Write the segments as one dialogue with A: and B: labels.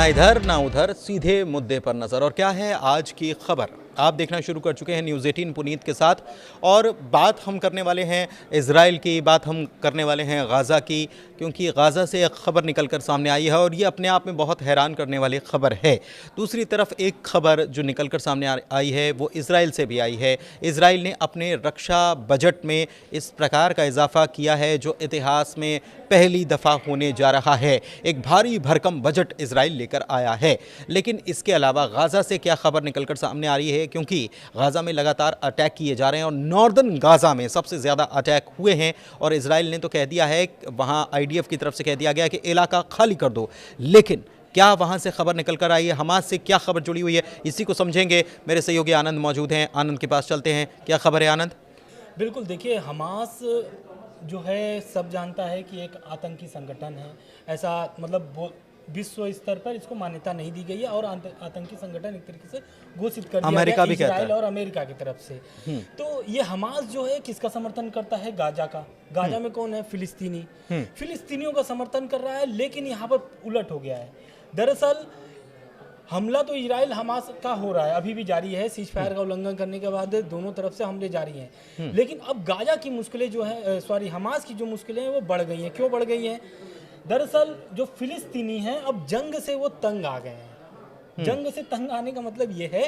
A: ना इधर ना उधर, सीधे मुद्दे पर नजर। और क्या है आज की खबर, आप देखना शुरू कर चुके हैं न्यूज़ 18 पुनीत के साथ। और बात हम करने वाले हैं इजराइल की, बात हम करने वाले हैं गाज़ा की, क्योंकि गाज़ा से एक खबर निकल कर सामने आई है और ये अपने आप में बहुत हैरान करने वाली खबर है। दूसरी तरफ एक खबर जो निकल कर सामने आई है वो इजराइल से भी आई है। इजराइल ने अपने रक्षा बजट में इस प्रकार का इजाफा किया है जो इतिहास में पहली दफ़ा होने जा रहा है। एक भारी भरकम बजट इजराइल लेकर आया है। लेकिन इसके अलावा गाज़ा से क्या खबर निकल कर सामने आ रही है, क्योंकि गाज़ा में लगातार अटैक किए जा रहे हैं और नॉर्दर्न गाज़ा में सबसे ज़्यादा अटैक हुए हैं। और इजराइल ने तो कह दिया है, वहाँ आईडीएफ की तरफ से कह दिया गया कि इलाका खाली कर दो। लेकिन क्या वहाँ से खबर निकल कर आई है, हमास से क्या खबर जुड़ी हुई है, इसी को समझेंगे। मेरे सहयोगी आनंद मौजूद हैं, आनंद के पास चलते हैं। क्या खबर है आनंद?
B: बिल्कुल, देखिए, हमास जो है सब जानता है कि एक आतंकी संगठन है। ऐसा मतलब विश्व स्तर पर इसको मान्यता नहीं दी गई है और आतंकी संगठन एक तरीके से घोषित कर दिया गया इजराइल और अमेरिका की तरफ से। तो ये हमास जो है किसका समर्थन करता है? गाजा का। गाजा में कौन है? फिलिस्तीनी। फिलिस्तीनियों का समर्थन कर रहा है। लेकिन यहाँ पर उलट हो गया है। दरअसल हमला तो इजराइल हमास का हो रहा है, अभी भी जारी है। सीज फायर का उल्लंघन करने के बाद दोनों तरफ से हमले जारी हैं। लेकिन अब गाजा की मुश्किलें जो है, हमास की जो मुश्किलें हैं वो बढ़ गई हैं। क्यों बढ़ गई हैं? दरअसल जो फिलिस्तीनी हैं अब जंग से वो तंग आ गए हैं। जंग से तंग आने का मतलब ये है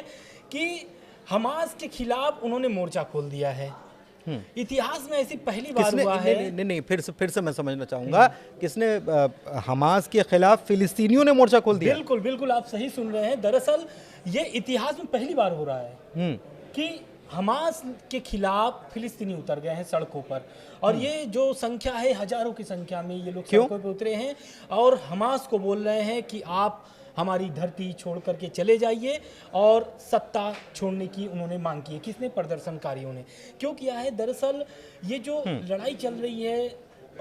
B: कि हमास के खिलाफ उन्होंने मोर्चा खोल दिया है। इतिहास में ऐसी पहली बार हुआ है।
A: नहीं, फिर से मैं समझना चाहूंगा, किसने हमास के खिलाफ फिलिस्तीनियों ने मोर्चा खोल दिया?
B: बिल्कुल बिल्कुल, आप सही सुन रहे हैं। दरअसल ये इतिहास में पहली बार हो रहा है कि हमास के खिलाफ फिलिस्तीनी उतर गए हैं सड़कों पर। और ये जो संख्या है, हजारों की संख्या में ये लोग सड़कों पर उतरे हैं और हमास को बोल रहे हैं कि आप हमारी धरती छोड़ करके चले जाइए। और सत्ता छोड़ने की उन्होंने मांग की है। किसने? प्रदर्शनकारियों ने। क्यों किया है? दरअसल ये जो लड़ाई चल रही है,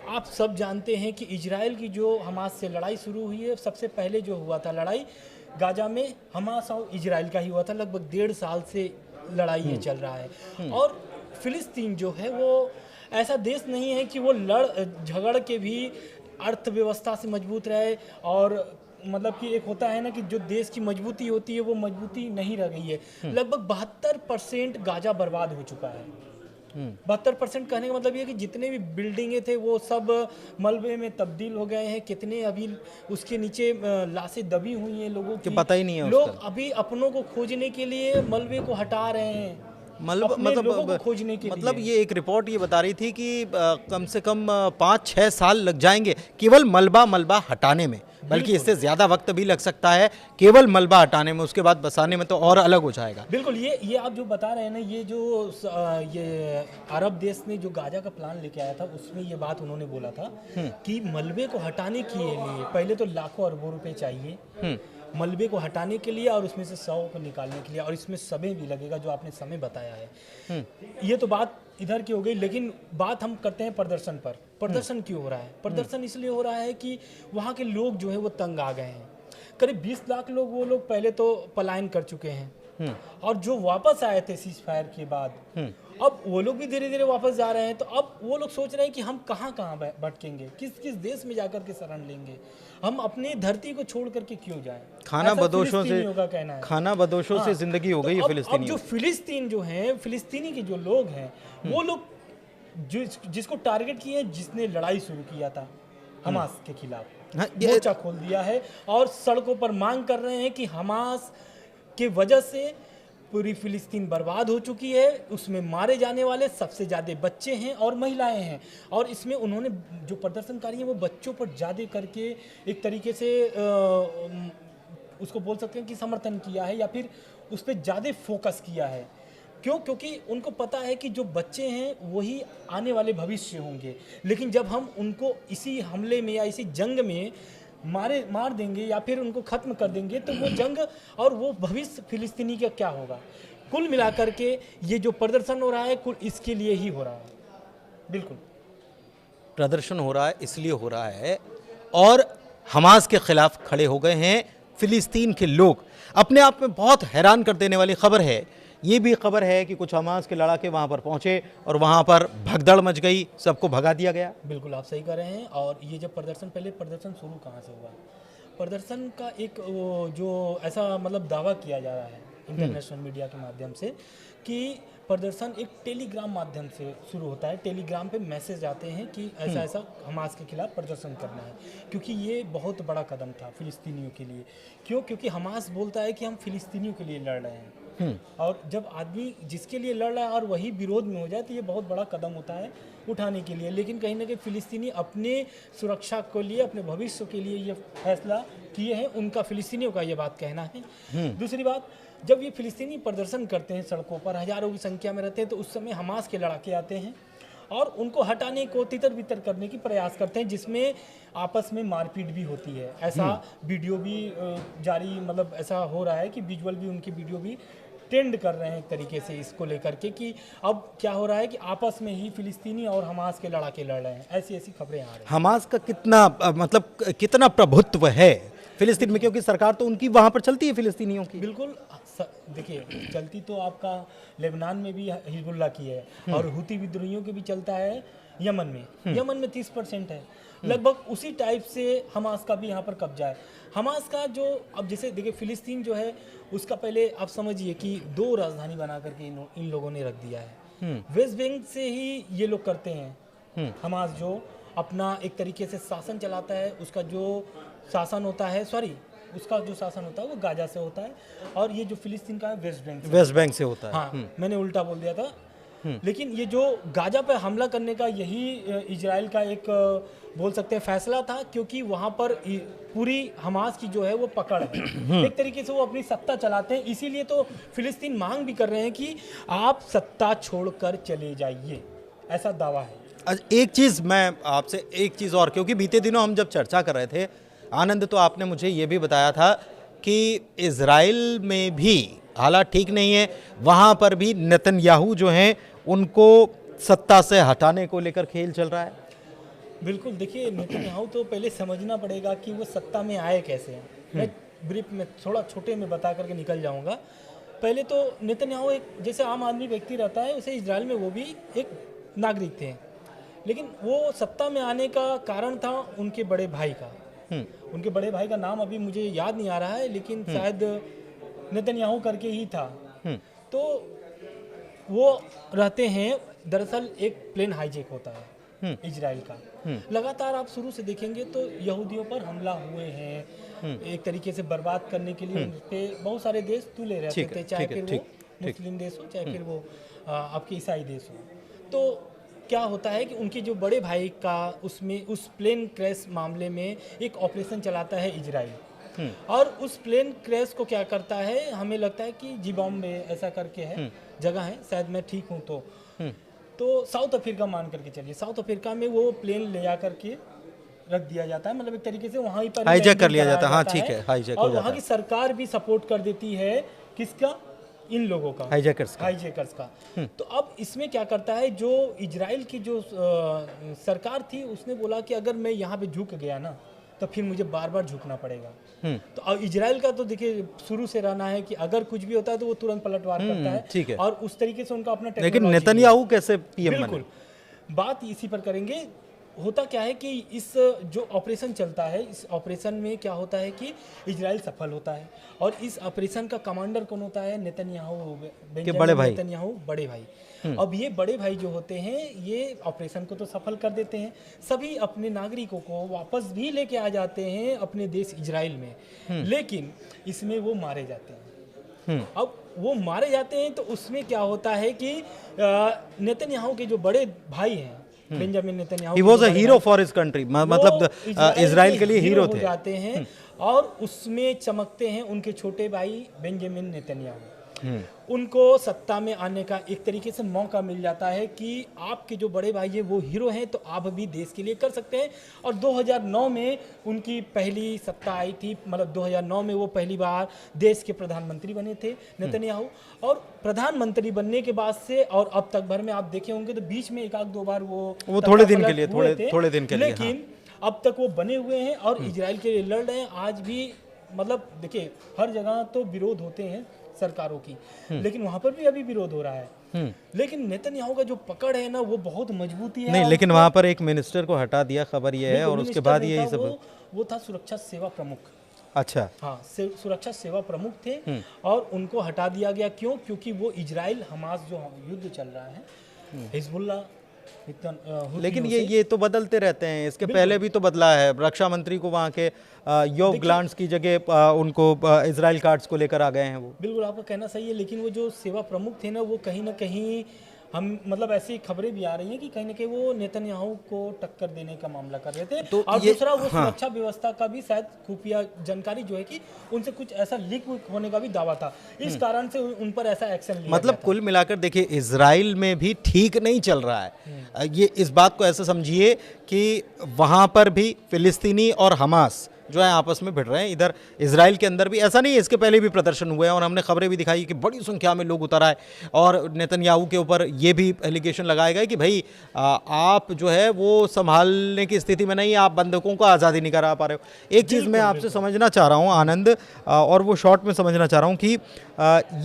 B: आप सब जानते हैं कि इजराइल की जो हमास से लड़ाई शुरू हुई है, सबसे पहले जो हुआ था लड़ाई गाजा में हमास और इजराइल का ही हुआ था। लगभग 1.5 साल से लड़ाई ये चल रहा है। और फिलिस्तीन जो है वो ऐसा देश नहीं है कि वो झगड़ के भी अर्थव्यवस्था से मजबूत रहे। और मतलब कि एक होता है ना कि जो देश की मजबूती होती है वो मजबूती नहीं रह गई है। लगभग 72% गाजा बर्बाद हो चुका है। 72% कहने का मतलब ये कि जितने भी बिल्डिंगें थे वो सब मलबे में तब्दील हो गए हैं। कितने अभी उसके नीचे लाशें दबी हुई हैं लोगों की,
A: पता ही नहीं है।
B: लोग अभी अपनों को खोजने के लिए मलबे को हटा रहे हैं। मतलब खोजने के
A: मतलब ये एक रिपोर्ट ये बता रही थी कि कम से कम 5-6 साल लग जाएंगे केवल मलबा हटाने में, बल्कि इससे ज्यादा वक्त भी लग सकता है केवल मलबा हटाने में। उसके बाद बसाने में तो और अलग हो जाएगा।
B: बिल्कुल, ये आप जो बता रहे हैं ना, ये जो ये अरब देश ने जो गाजा का प्लान लेके आया था उसमें ये बात उन्होंने बोला था कि मलबे को हटाने के लिए पहले तो लाखों अरबों रुपए चाहिए मलबे को हटाने के लिए, और उसमें से 100 को निकालने के लिए, और इसमें समय भी लगेगा जो आपने समय बताया है। ये तो बात इधर की हो गई। लेकिन बात हम करते हैं प्रदर्शन पर। प्रदर्शन क्यों हो रहा है? प्रदर्शन इसलिए हो रहा है कि वहाँ के लोग जो है वो तंग आ गए हैं। करीब 20 लाख लोग, वो लोग पहले तो पलायन कर चुके हैं और जो वापस आए थे सीज फायर के बाद, अब वो लोग भी धीरे धीरे वापस जा रहे हैं। तो अब वो लोग सोच रहे हैं कि हम कहाँ भटकेंगे, किस किस देश में जाकर के शरण लेंगे, हम अपनी धरती को छोड़ करके क्यों जाएं?
A: खाना बदोशों से
B: कहना है,
A: खाना बदोशों से जिंदगी हो गई है फिलिस्तीनी।
B: अब जो फिलिस्तीन जो है, फिलिस्तीनी के जो लोग हैं, वो लोग जिसको टारगेट किए हैं, जिसने लड़ाई शुरू किया था हमास के खिलाफ, मोर्चा खोल दिया है और सड़कों पर मांग कर रहे हैं कि हमास के वजह से पूरी फिलिस्तीन बर्बाद हो चुकी है। उसमें मारे जाने वाले सबसे ज़्यादा बच्चे हैं और महिलाएं हैं। और इसमें उन्होंने जो प्रदर्शनकारी हैं वो बच्चों पर ज़्यादा करके एक तरीके से उसको बोल सकते हैं कि समर्थन किया है, या फिर उस पर ज़्यादा फोकस किया है। क्यों? क्योंकि उनको पता है कि जो बच्चे हैं वही आने वाले भविष्य होंगे। लेकिन जब हम उनको इसी हमले में या इसी जंग में मार देंगे या फिर उनको खत्म कर देंगे, तो वो जंग और वो भविष्य फिलिस्तीनी का क्या होगा? कुल मिलाकर के ये जो प्रदर्शन हो रहा है, कुल इसके लिए ही हो रहा है। बिल्कुल,
A: प्रदर्शन हो रहा है इसलिए हो रहा है। और हमास के खिलाफ खड़े हो गए हैं फिलिस्तीन के लोग। अपने आप में बहुत हैरान कर देने वाली खबर है। ये भी खबर है कि कुछ हमास के लड़ाके वहाँ पर पहुँचे और वहाँ पर भगदड़ मच गई, सबको भगा दिया गया।
B: बिल्कुल आप सही कह रहे हैं। और ये जब प्रदर्शन, पहले प्रदर्शन शुरू कहाँ से हुआ? प्रदर्शन का एक जो ऐसा मतलब दावा किया जा रहा है इंटरनेशनल मीडिया के माध्यम से कि प्रदर्शन एक टेलीग्राम माध्यम से शुरू होता है। टेलीग्राम पे मैसेज आते हैं कि ऐसा ऐसा हमास के खिलाफ प्रदर्शन करना है, क्योंकि ये बहुत बड़ा कदम था फिलिस्तीनियों के लिए। क्यों? क्योंकि हमास बोलता है कि हम फिलिस्तीनियों के लिए लड़ रहे हैं, और जब आदमी जिसके लिए लड़ रहा है और वही विरोध में हो जाए तो ये बहुत बड़ा कदम होता है उठाने के लिए। लेकिन कहीं ना कहीं फिलिस्तीनी अपने सुरक्षा के लिए, अपने भविष्य के लिए ये फैसला किए हैं, उनका फिलिस्तीनियों का ये बात कहना है। दूसरी बात, जब ये फिलिस्तीनी प्रदर्शन करते हैं सड़कों पर, हजारों की संख्या में रहते हैं, तो उस समय हमास के लड़ाके आते हैं और उनको हटाने को तितर बितर करने की प्रयास करते हैं, जिसमें आपस में मारपीट भी होती है। ऐसा वीडियो भी जारी मतलब ऐसा हो रहा है कि विजुअल भी, उनकी वीडियो भी ट्रेंड कर रहे हैं एक तरीके से इसको लेकर के कि अब क्या हो रहा है कि आपस में ही फिलिस्तीनी और हमास के लड़ाके लड़ रहे हैं। ऐसी ऐसी खबरें आ रही हैं।
A: हमास का कितना मतलब कितना प्रभुत्व है फिलिस्तीन में, क्योंकि सरकार तो उनकी वहाँ पर चलती है फिलिस्तीनियों की।
B: बिल्कुल, देखिए चलती तो आपका लेबनान में भी हिजबुल्लाह की है, और हुती विद्रोहियों के भी चलता है यमन में। यमन में 30% है, लगभग उसी टाइप से हमास का भी यहाँ पर कब्जा है। हमास का जो, अब जैसे देखिए फिलिस्तीन जो है उसका पहले आप समझिए कि 2 राजधानी बना करके इन लोगों ने रख दिया है। वेस्ट बैंक से ही ये लोग करते हैं। हमास जो अपना एक तरीके से शासन चलाता है, उसका जो शासन होता है, उसका जो शासन होता है वो गाजा से होता है, और ये जो फिलिस्तीन का है वेस्ट बैंक से होता है। हाँ, मैंने उल्टा बोल दिया था। लेकिन ये जो गाजा पे हमला करने का यही इजराइल का एक बोल सकते हैं फैसला था, क्योंकि वहाँ पर पूरी हमास की जो है वो पकड़ है। एक तरीके से वो अपनी सत्ता चलाते हैं, इसीलिए तो फिलिस्तीन मांग भी कर रहे हैं कि आप सत्ता छोड़कर चले जाइए, ऐसा दावा है।
A: एक चीज़ मैं आपसे, एक चीज़ और, क्योंकि बीते दिनों हम जब चर्चा कर रहे थे आनंद, तो आपने मुझे ये भी बताया था कि इजराइल में भी हालात ठीक नहीं है, वहाँ पर भी नेतन्याहू जो हैं उनको सत्ता से हटाने को लेकर खेल चल रहा है।
B: बिल्कुल, देखिए नेतन्याहू तो पहले समझना पड़ेगा कि वो सत्ता में आए कैसे हैं। मैं ब्रीफ में थोड़ा छोटे में बता करके निकल जाऊंगा। पहले तो नेतन्याहू एक जैसे आम आदमी व्यक्ति रहता है, वैसे इजराइल में वो भी एक नागरिक थे, लेकिन वो सत्ता में आने का कारण था उनके बड़े भाई का। उनके बड़े भाई का नाम अभी मुझे याद नहीं आ रहा है, लेकिन शायद नेतन्याहू करके ही था। तो वो रहते हैं, दरअसल एक प्लेन हाईजैक होता है इजराइल का। लगातार आप शुरू से देखेंगे तो यहूदियों पर हमला हुए हैं, एक तरीके से बर्बाद करने के लिए उन पे बहुत सारे देश तुले रहते थे, चाहे फिर वो मुस्लिम देश हो, चाहे फिर वो आपके ईसाई देश हो। तो क्या होता है कि उनके जो बड़े भाई का उसमें उस प्लेन क्रैश मामले में एक ऑपरेशन चलाता है इजराइल, और उस प्लेन क्रैश को क्या करता है, हमें लगता है कि जिबॉम में ऐसा करके है जगह है, शायद मैं ठीक हूँ तो साउथ अफ्रीका मान करके चलिए, साउथ अफ्रीका में वो प्लेन ले जा करके रख दिया जाता है, मतलब एक तरीके से वहीं पर
A: हाईजैक कर लिया जाता है। हाँ ठीक है, हाईजैक हो
B: और
A: जाता
B: वहाँ की सरकार भी सपोर्ट कर देती है, किसका, इन लोगों का, हाईजैकर्स का। तो अब इसमें क्या करता है, जो इजराइल की जो सरकार थी उसने बोला कि अगर मैं यहाँ पे झुक गया ना तो फिर मुझे बार बार झुकना पड़ेगा। तो अब इजराइल का तो देखिए शुरू से रहना है कि अगर कुछ भी होता है तो वो तुरंत पलटवार करता है, ठीक है, और उस तरीके से उनका अपना,
A: लेकिन नेतन्याहू कैसे पीएम बने?
B: बिल्कुल, बात इसी पर करेंगे। होता क्या है कि इस जो ऑपरेशन चलता है, इस ऑपरेशन में क्या होता है कि इजराइल सफल होता है, और इस ऑपरेशन का कमांडर कौन होता है, नेतन्याहू,
A: बड़े भाई,
B: नेतन्याहू बड़े भाई। अब ये बड़े भाई जो होते हैं ये ऑपरेशन को तो सफल कर देते हैं, सभी अपने नागरिकों को वापस भी लेके आ जाते हैं अपने देश इजराइल में, लेकिन इसमें वो मारे जाते हैं। अब वो मारे जाते हैं तो उसमें क्या होता है कि नेतन्याहू के जो बड़े भाई हैं, Benjamin Netanyahu, he was a hero for his country, मतलब इजराइल के लिए हीरो थे, जाते हैं और उसमें चमकते हैं उनके छोटे भाई बेंजामिन नेतन्याहू। उनको सत्ता में आने का एक तरीके से मौका मिल जाता है कि आपके जो बड़े भाई हैं वो हीरो हैं, तो आप भी देश के लिए कर सकते हैं। और 2009 में उनकी पहली सत्ता आई थी, मतलब 2009 में वो पहली बार देश के प्रधानमंत्री बने थे नेतन्याहू। और प्रधानमंत्री बनने के बाद से और अब तक भर में आप देखे होंगे तो बीच में 1-2 बार वो
A: थोड़े दिन के लिए, थोड़े दिन के लिए,
B: लेकिन अब तक वो बने हुए हैं और इजराइल के लिए लड़ रहे हैं। आज भी मतलब देखिए हर जगह तो विरोध होते हैं सरकारों की, लेकिन वहां पर भी अभी विरोध हो रहा है। लेकिन नेतन्याहू का जो पकड़ है ना वो बहुत मजबूती है।
A: नहीं, लेकिन वहां पर एक मिनिस्टर को हटा दिया, खबर ये है, और उसके बाद ये सब
B: वो था सुरक्षा सेवा प्रमुख।
A: अच्छा।
B: हाँ, सुरक्षा सेवा प्रमुख थे और उनको हटा दिया गया। क्यों? क्योंकि वो इजराइल हमास जो युद्ध चल रहा है, हिजबुल्लाह
A: लेकिन ये तो बदलते रहते हैं, इसके पहले भी तो बदला है। रक्षा मंत्री को वहाँ के योव ग्लांट्स की जगह उनको इजराइल कार्ड्स को लेकर आ गए हैं वो।
B: बिल्कुल आपका कहना सही है, लेकिन वो जो सेवा प्रमुख थे ना, वो कहीं ना कहीं हम मतलब ऐसी खबरें भी आ रही हैं कि कहीं ना कहीं वो नेतन्याहू को टक्कर देने का मामला कर रहे थे। तो और दूसरा वो सुरक्षा व्यवस्था का भी शायद खुफिया जानकारी जो है कि उनसे कुछ ऐसा लीक होने का भी दावा था, इस कारण से उन पर ऐसा एक्शन लिया
A: मतलब कुल मिलाकर देखिए, इजराइल में भी ठीक नहीं चल रहा है। ये इस बात को ऐसा समझिए कि वहाँ पर भी फिलिस्तीनी और हमास जो है आपस में भिड़ रहे हैं। इधर इजराइल के अंदर भी ऐसा नहीं है, इसके पहले भी प्रदर्शन हुए हैं और हमने खबरें भी दिखाई कि बड़ी संख्या में लोग उतर आए और नेतन्याहू के ऊपर ये भी एलिगेशन लगाए गए कि भाई आप जो है वो संभालने की स्थिति में नहीं, आप बंधकों को आज़ादी नहीं करा पा रहे हो। एक चीज़ मैं आपसे समझना चाह रहा हूँ आनंद, और वो शॉर्ट में समझना चाह रहा हूँ कि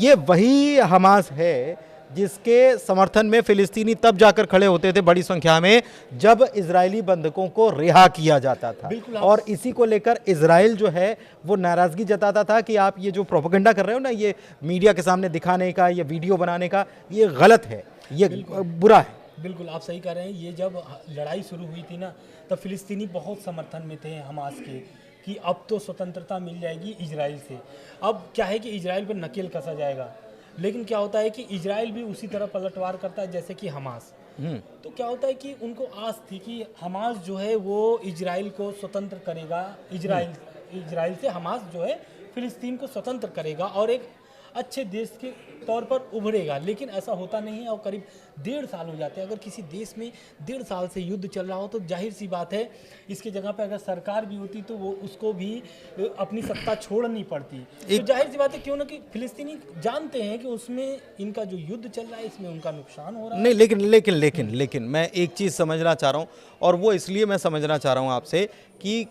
A: ये वही हमास है जिसके समर्थन में फिलिस्तीनी तब जाकर खड़े होते थे बड़ी संख्या में जब इजरायली बंधकों को रिहा किया जाता था, और इसी को लेकर इजराइल जो है वो नाराजगी जताता था कि आप ये जो प्रोपेगेंडा कर रहे हो ना, ये मीडिया के सामने दिखाने का, ये वीडियो बनाने का, ये गलत है, ये बुरा है।
B: बिल्कुल आप सही कह रहे हैं। ये जब लड़ाई शुरू हुई थी ना, तब फिलिस्तीनी बहुत समर्थन में थे हमास के कि अब तो स्वतंत्रता मिल जाएगी इजराइल से। अब क्या है कि इजराइल पर नकेल कसा जाएगा, लेकिन क्या होता है कि इजराइल भी उसी तरह पलटवार करता है जैसे कि हमास। तो क्या होता है कि उनको आस थी कि हमास जो है वो इजराइल को स्वतंत्र करेगा, इजराइल से हमास जो है फिलिस्तीन को स्वतंत्र करेगा और एक अच्छे देश के तौर पर उभरेगा। लेकिन ऐसा होता नहीं है और करीब 1.5 साल हो जाते हैं। अगर किसी देश में 1.5 साल से युद्ध चल रहा हो तो जाहिर सी बात है इसकी जगह पे अगर सरकार भी होती तो वो उसको भी अपनी सत्ता छोड़नी पड़ती। तो जाहिर सी बात है क्यों ना कि फिलिस्तीनी जानते हैं कि उसमें इनका जो युद्ध चल रहा है इसमें उनका नुकसान हो रहा है।
A: नहीं, लेकिन मैं एक चीज़ समझना चाह रहा हूँ, और वो इसलिए मैं समझना चाह रहा हूँ आपसे कि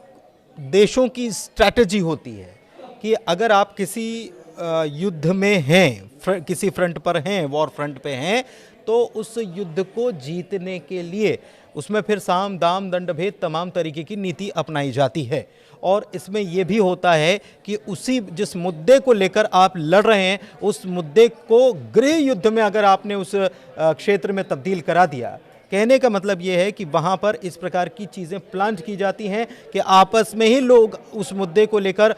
A: देशों की स्ट्रैटेजी होती है कि अगर आप किसी युद्ध में हैं, किसी फ्रंट पर हैं, वॉर फ्रंट पे हैं, तो उस युद्ध को जीतने के लिए उसमें फिर साम दाम दंड भेद तमाम तरीके की नीति अपनाई जाती है। और इसमें यह भी होता है कि उसी जिस मुद्दे को लेकर आप लड़ रहे हैं, उस मुद्दे को गृह युद्ध में अगर आपने उस क्षेत्र में तब्दील करा दिया, कहने का मतलब ये है कि वहाँ पर इस प्रकार की चीज़ें प्लांट की जाती हैं कि आपस में ही लोग उस मुद्दे को लेकर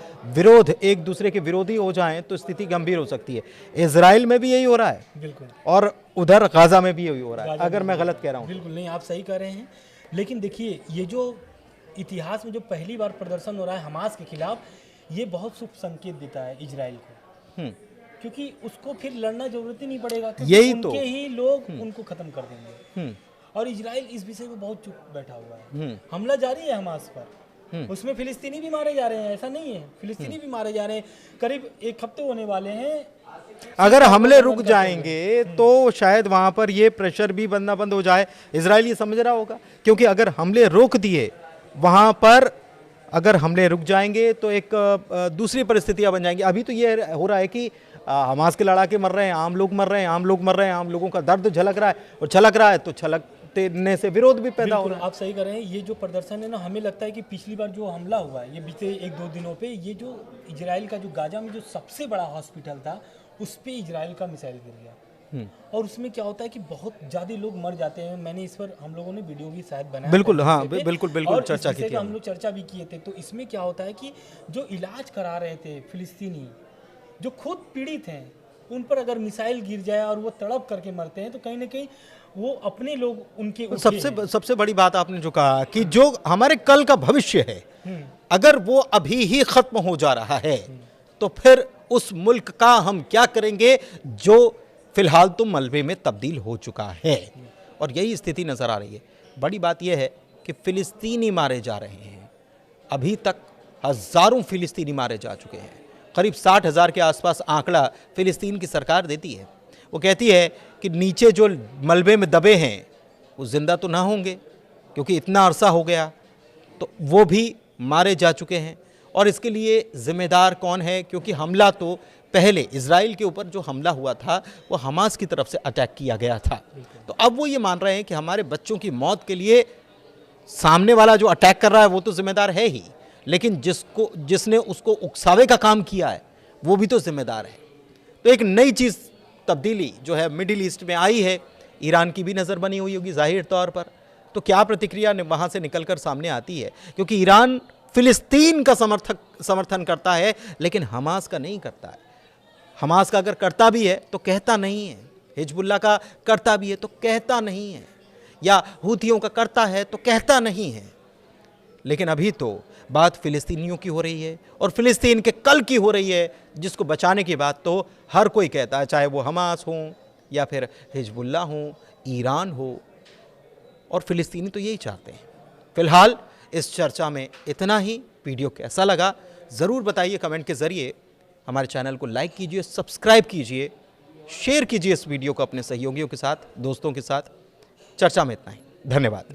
A: एक दूसरे के विरोधी हो जाएं तो स्थिति गंभीर हो सकती है। इजराइल में भी यही हो रहा है,
B: बिल्कुल,
A: और उधर गाजा में भी यही हो रहा है, अगर मैं गलत कह रहा हूँ।
B: बिल्कुल नहीं, आप सही कह रहे हैं। लेकिन देखिए, ये जो इतिहास में जो पहली बार प्रदर्शन हो रहा है हमास के खिलाफ, ये बहुत शुभ संकेत देता है इजराइल को, क्योंकि उसको फिर लड़ना जरूरत ही नहीं पड़ेगा,
A: यही
B: उनके
A: तो
B: ही लोग उनको खत्म कर देंगे। और इजराइल इस विषय में बहुत चुप बैठा हुआ है। हमला जारी है हमास पर, उसमें फिलिस्तीनी भी मारे जा रहे हैं, ऐसा नहीं है, फिलिस्तीनी भी मारे जा रहे हैं। करीब 1 हफ्ते होने वाले हैं।
A: अगर हमले रुक जाएंगे तो शायद वहां पर ये प्रेशर भी बनना बंद हो जाए। इजराइल ये समझ रहा होगा, क्योंकि अगर हमले रोक दिए वहां पर, अगर हमले रुक जाएंगे तो एक दूसरी परिस्थितियां बन जाएंगी। अभी तो ये हो रहा है कि हमास के लड़ाके मर रहे हैं, आम लोग मर रहे हैं, आम लोगों का दर्द झलक रहा है, और छलक रहा है तो छलकने से विरोध भी पैदा हो रहा है।
B: आप सही कर रहे हैं। ये जो प्रदर्शन है ना, हमें लगता है कि पिछली बार जो हमला हुआ है, ये बीते 1-2 दिनों पे, ये जो इजराइल का जो गाजा में जो सबसे बड़ा हॉस्पिटल था, उस पे इजराइल का मिसाइल गिर गया। और उसमें क्या होता है कि बहुत ज़्यादा लोग मर जाते हैं। मैंने इस पर हम लोगों ने वीडियो भी शायद बनाया,
A: बिल्कुल, हाँ, बिल्कुल चर्चा की थी,
B: हम लोग चर्चा भी किए थे। तो इसमें क्या होता है कि जो इलाज करा रहे थे फिलिस्तीनी, जो खुद पीड़ित हैं, उन पर अगर मिसाइल गिर जाए और वो तड़प करके मरते हैं तो कहीं ना कहीं वो अपने लोग उनके
A: सबसे बड़ी बात आपने जो कहा कि जो हमारे कल का भविष्य है, अगर वो अभी ही खत्म हो जा रहा है तो फिर उस मुल्क का हम क्या करेंगे जो फिलहाल तो मलबे में तब्दील हो चुका है। और यही स्थिति नजर आ रही है। बड़ी बात यह है कि फिलिस्तीनी मारे जा रहे हैं। अभी तक हजारों फिलिस्तीनी मारे जा चुके हैं। करीब 60,000 के आसपास आंकड़ा फिलिस्तीन की सरकार देती है। वो कहती है कि नीचे जो मलबे में दबे हैं वो जिंदा तो ना होंगे, क्योंकि इतना अरसा हो गया, तो वो भी मारे जा चुके हैं। और इसके लिए जिम्मेदार कौन है? क्योंकि हमला तो पहले इजराइल के ऊपर जो हमला हुआ था वो हमास की तरफ से अटैक किया गया था। तो अब वो ये मान रहे हैं कि हमारे बच्चों की मौत के लिए सामने वाला जो अटैक कर रहा है वो तो जिम्मेदार है ही, लेकिन जिसने उसको उकसावे का काम किया है वो भी तो जिम्मेदार है। तो एक नई चीज़, तब्दीली जो है मिडिल ईस्ट में आई है, ईरान की भी नज़र बनी हुई होगी जाहिर तौर पर। तो क्या प्रतिक्रिया वहाँ से निकलकर सामने आती है, क्योंकि ईरान फिलिस्तीन का समर्थन करता है लेकिन हमास का नहीं करता है। हमास का अगर करता भी है तो कहता नहीं है, हिजबुल्लाह का करता भी है तो कहता नहीं है, या हूथियों का करता है तो कहता नहीं है। लेकिन अभी तो बात फ़िलिस्तीनियों की हो रही है और फ़िलिस्तीन के कल की हो रही है, जिसको बचाने की बात तो हर कोई कहता है, चाहे वो हमास हो या फिर हिजबुल्लाह हो, ईरान हो, और फ़िलिस्तीनी तो यही चाहते हैं। फ़िलहाल इस चर्चा में इतना ही। वीडियो कैसा लगा ज़रूर बताइए कमेंट के ज़रिए। हमारे चैनल को लाइक कीजिए, सब्सक्राइब कीजिए, शेयर कीजिए इस वीडियो को अपने सहयोगियों के साथ, दोस्तों के साथ। चर्चा में इतना ही। धन्यवाद।